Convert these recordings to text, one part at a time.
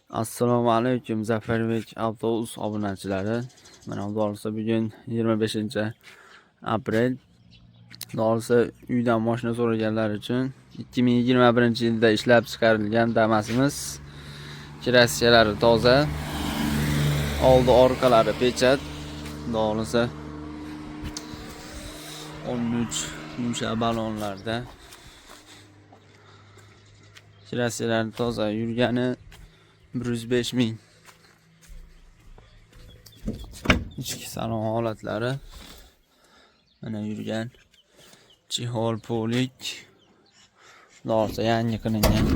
Assalomu alaykum Zaferbek Avtobus obunachilari. Mana doğrusu bugün 25-aprel. Doğrusu uydan mashina so'raganlar uchun 2021-yilda ishlab chiqarilgan Damas'imiz. Krassiyalari toza. Oldi orqalari pechat. Doğrusu 13 yumshoq balonlarda. Krassiyalari toza, yurgani 105 ming. İchki salon holatlari. Mana yurgan chihol polik. Doğrusu yangi qilingan.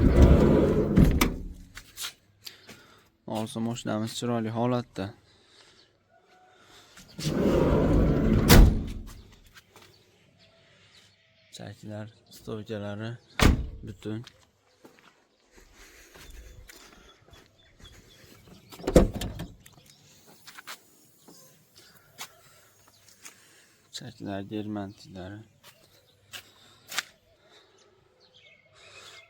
Doğrusu mashinamiz chiroyli holatda. Chaklar, stoykalari butun. Chaklar, germantiklari.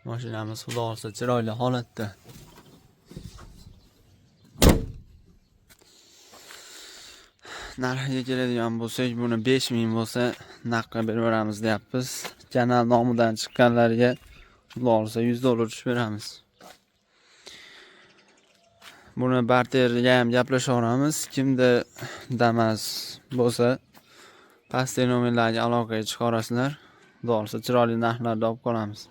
Mashinamiz xudo olsa chiroyli holatda. Narxiga keladigan bo'lsak, buni 5 ming bo'lsa naqdga berib beramiz deyapmiz. Kanal nomidan chiqqanlarga xudo olsa $100 tushib beramiz. Buni barterga ham gaplashaveramiz. Kimda Damas bo'lsa, pastdagi nomerlarga aloqaga chiqarasizlar. Xudo olsa chiroyli narxlarda olib qolamiz.